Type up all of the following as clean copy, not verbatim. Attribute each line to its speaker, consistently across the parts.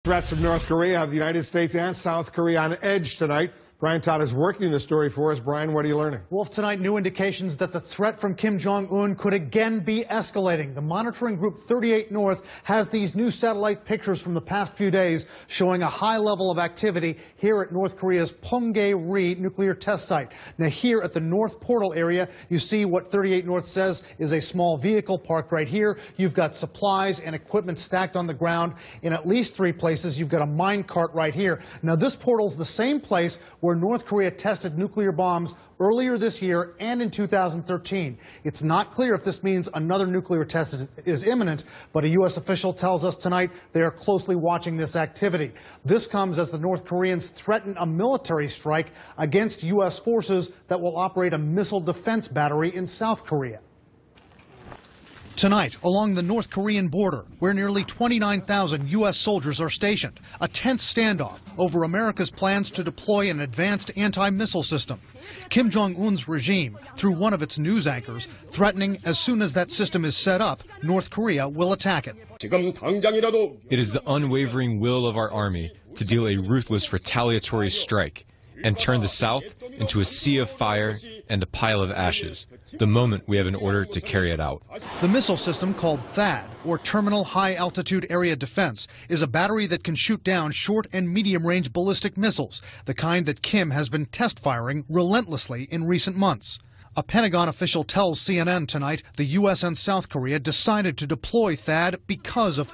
Speaker 1: Threats of North Korea have the United States and South Korea on edge tonight. Brian Todd is working the story for us. Brian, what are you learning?
Speaker 2: Wolf, tonight, new indications that the threat from Kim Jong-un could again be escalating. The monitoring group 38 North has these new satellite pictures from the past few days showing a high level of activity here at North Korea's Punggye-ri nuclear test site. Now, here at the North Portal area, you see what 38 North says is a small vehicle parked right here. You've got supplies and equipment stacked on the ground. In at least 3 places, you've got a mine cart right here. Now, this portal's the same place where North Korea tested nuclear bombs earlier this year and in 2013. It's not clear if this means another nuclear test is imminent, but a U.S. official tells us tonight they are closely watching this activity. This comes as the North Koreans threaten a military strike against U.S. forces that will operate a missile defense battery in South Korea. Tonight, along the North Korean border, where nearly 29,000 U.S. soldiers are stationed, a tense standoff over America's plans to deploy an advanced anti-missile system. Kim Jong-un's regime, through one of its news anchors, threatening as soon as that system is set up, North Korea will attack it.
Speaker 3: It is the unwavering will of our army to deal a ruthless retaliatory strike and turn the South into a sea of fire and a pile of ashes, the moment we have an order to carry it out.
Speaker 2: The missile system, called THAAD, or Terminal High Altitude Area Defense, is a battery that can shoot down short and medium-range ballistic missiles, the kind that Kim has been test-firing relentlessly in recent months. A Pentagon official tells CNN tonight the U.S. and South Korea decided to deploy THAAD because of,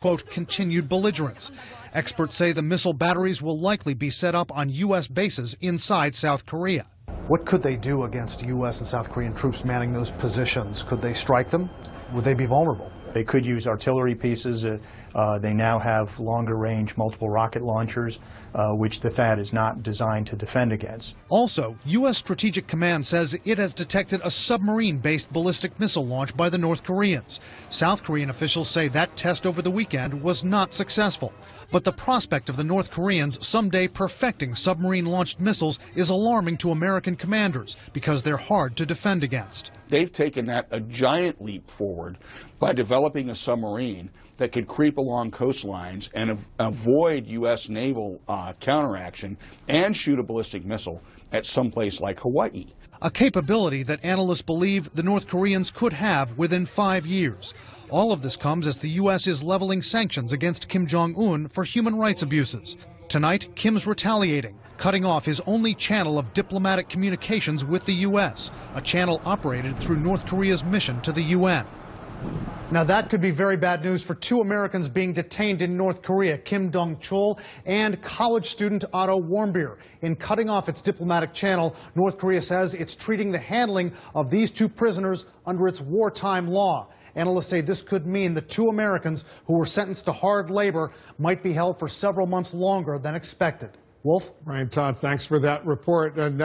Speaker 2: quote, continued belligerence. Experts say the missile batteries will likely be set up on U.S. bases inside South Korea. What could they do against U.S. and South Korean troops manning those positions? Could they strike them? Would they be vulnerable?
Speaker 4: They could use artillery pieces. They now have longer range multiple rocket launchers, which the THAAD is not designed to defend against.
Speaker 2: Also, U.S. Strategic Command says it has detected a submarine-based ballistic missile launch by the North Koreans. South Korean officials say that test over the weekend was not successful. But the prospect of the North Koreans someday perfecting submarine-launched missiles is alarming to American commanders because they're hard to defend against.
Speaker 5: They've taken that a giant leap forward by developing a submarine that could creep along coastlines and avoid U.S. naval counteraction and shoot a ballistic missile at some place like Hawaii.
Speaker 2: A capability that analysts believe the North Koreans could have within 5 years. All of this comes as the U.S. is leveling sanctions against Kim Jong-un for human rights abuses. Tonight, Kim's retaliating, cutting off his only channel of diplomatic communications with the U.S., a channel operated through North Korea's mission to the UN. Now, that could be very bad news for 2 Americans being detained in North Korea, Kim Dong-chul and college student Otto Warmbier. In cutting off its diplomatic channel, North Korea says it's treating the handling of these 2 prisoners under its wartime law. Analysts say this could mean the 2 Americans who were sentenced to hard labor might be held for several months longer than expected. Wolf?
Speaker 1: Brian Todd, thanks for that report. And